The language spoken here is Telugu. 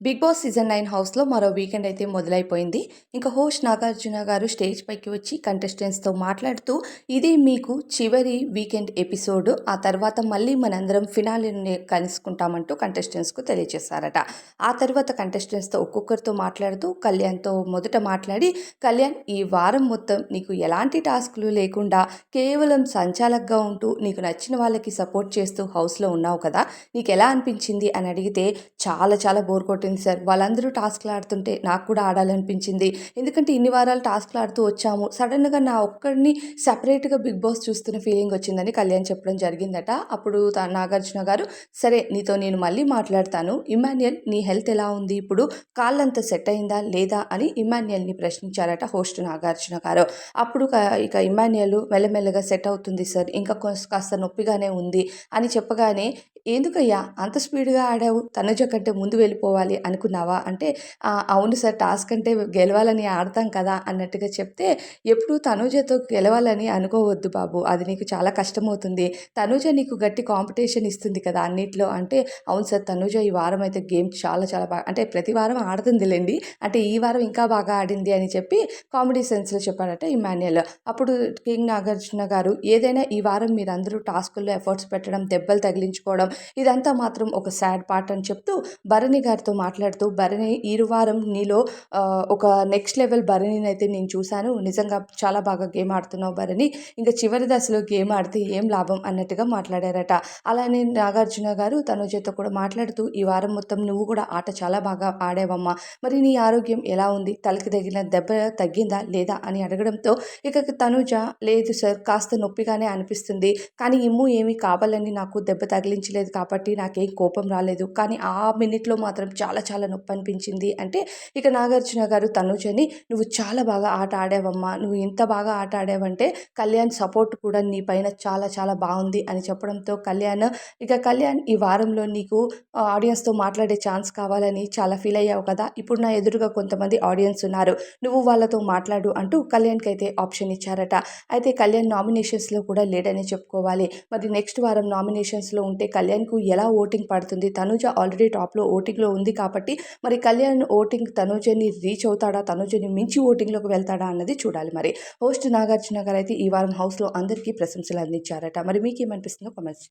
బిగ్ బాస్ సీజన్ 9 హౌస్‌లో మరో వీకెండ్ అయితే మొదలైపోయింది. ఇంకా హోస్ట్ నాగార్జున గారు స్టేజ్ పైకి వచ్చి కంటెస్టెంట్స్‌తో మాట్లాడుతూ, "ఇది మీకు చివరి వీకెండ్ ఎపిసోడ్. ఆ తర్వాత మళ్ళీ మనందరం ఫినాలేని కలుసుకుంటామంటూ కంటెస్టెంట్స్‌కు తెలియజేశారట. ఆ తర్వాత కంటెస్టెంట్స్‌తో ఒక్కొక్కరితో మాట్లాడుతూ కళ్యాణ్‌తో మొదట మాట్లాడి, "కళ్యాణ్, ఈ వారం మొత్తం నీకు ఎలాంటి టాస్క్‌లు లేకుండా కేవలం సంచాలకుగా ఉంటూ నీకు నచ్చిన వాళ్ళకి సపోర్ట్ చేస్తూ హౌస్‌లో ఉన్నావు కదా! నీకెలా అనిపించింది?" అని అడిగితే, చాలా చాలా బోర్ కొట్టింది సార్. వాళ్ళందరూ టాస్క్‌లు ఆడుతుంటే నాకు కూడా ఆడాలనిపించింది. ఎందుకంటే ఇన్ని వారాలు టాస్క్‌లు ఆడుతూ వచ్చాము. సడెన్‌గా నా ఒక్కడిని సెపరేట్‌గా బిగ్ బాస్ చూస్తున్న ఫీలింగ్ వచ్చిందని కళ్యాణ్ చెప్పడం జరిగిందట. అప్పుడు నాగార్జున గారు, "సరే, నీతో నేను మళ్ళీ మాట్లాడతాను. ఇమ్మాన్యుయల్, నీ హెల్త్ ఎలా ఉంది ఇప్పుడు? కాళ్ళంతా సెట్ అయిందా లేదా?" అని ఇమ్మాన్యుయల్‌ని ప్రశ్నించారట హోస్ట్ నాగార్జున గారు. అప్పుడు ఇక ఇమ్మాన్యుయల్ మెల్లమెల్లగా సెట్ అవుతుంది సార్. ఇంకా కాస్త నొప్పిగానే ఉంది అని చెప్పగానే, "ఎందుకయ్యా అంత స్పీడ్‌గా ఆడావు? తనుజ కంటే ముందు వెళ్ళిపోవాలి అనుకున్నావా?" అంటే, అవును సార్, టాస్క్ అంటే గెలవాలని ఆడతాం కదా" అన్నట్టుగా చెప్తే, "ఎప్పుడు తనూజతో గెలవాలని అనుకోవద్దు బాబు. అది నీకు చాలా కష్టమవుతుంది. తనూజ నీకు గట్టి కాంపిటీషన్ ఇస్తుంది కదా అన్నిట్లో" అంటే, "అవును సార్, తనూజ ఈ వారం అయితే గేమ్ చాలా చాలా బాగా, అంటే ప్రతి వారం ఆడుతుందిలెండి. అంటే ఈ వారం ఇంకా బాగా ఆడింది" అని చెప్పి కామెడీ సెన్స్‌లో చెప్పాడట ఇమ్మాన్యుయల్. అప్పుడు కింగ్ నాగార్జున గారు, "ఏదైనా ఈ వారం మీరందరూ టాస్కుల్లో ఎఫర్ట్స్ పెట్టడం, దెబ్బలు తగిలించుకోవడం, ఇదంతా మాత్రం ఒక సాడ్ పార్ట్" అని చెప్తూ భరణి గారితో మాట్లాడుతూ, "భరణి, ఈ వారం నీలో ఒక నెక్స్ట్ లెవెల్ భరణినైతే నేను చూశాను. నిజంగా చాలా బాగా గేమ్ ఆడుతున్నావు భరణి. ఇంక చివరి దశలో గేమ్ ఆడితే ఏం లాభం" అన్నట్టుగా మాట్లాడారట. అలానే నాగార్జున గారు తనుజతో కూడా మాట్లాడుతూ, "ఈ వారం మొత్తం నువ్వు కూడా ఆట చాలా బాగా ఆడావమ్మా. మరి నీ ఆరోగ్యం ఎలా ఉంది? తలకి తగిలిన దెబ్బ తగ్గిందా లేదా?" అని అడగడంతో ఇక తనుజ, "లేదు సార్, కాస్త నొప్పిగానే అనిపిస్తుంది. కానీ ఇమ్ము ఏమీ కావాలని నాకు దెబ్బ తగిలించలేదు కాబట్టి నాకేం కోపం రాలేదు. కానీ ఆ మినిట్‌లో మాత్రం చాలా చాలా నొప్పనిపించింది" అంటే, ఇక నాగార్జున గారు తనుజని, "నువ్వు చాలా బాగా ఆట ఆడావమ్మా. నువ్వు ఇంత బాగా ఆట ఆడావంటే కళ్యాణ్ సపోర్ట్ కూడా నీ పైన చాలా చాలా బావుంది" అని చెప్పడంతో కళ్యాణ్, "ఈ వారంలో నీకు ఆడియన్స్‌తో మాట్లాడే ఛాన్స్ కావాలని చాలా ఫీల్ అయ్యావు కదా! ఇప్పుడు నా ఎదురుగా కొంతమంది ఆడియన్స్ ఉన్నారు. నువ్వు వాళ్ళతో మాట్లాడు" అంటూ కళ్యాణ్‌కైతే ఆప్షన్ ఇచ్చారట. అయితే కళ్యాణ్ నామినేషన్స్‌లో కూడా లేడనే చెప్పుకోవాలి. మరి నెక్స్ట్ వారం నామినేషన్స్‌లో ఉంటే కళ్యాణ్‌కు ఎలా ఓటింగ్ పడుతుంది? తనూజ ఆల్రెడీ టాప్‌లో ఓటింగ్‌లో ఉంది కాబట్టి, మరి కళ్యాణ్ ఓటింగ్ తనూజని రీచ్ అవుతాడా? తనూజని మించి ఓటింగ్‌లోకి వెళ్తాడా అన్నది చూడాలి మరి. హోస్ట్ నాగార్జున గారైతే ఈ వారం హౌస్‌లో అందరికీ ప్రశంసలు అందించారట. మరి మీకేమనిపిస్తుందో కామెంట్స్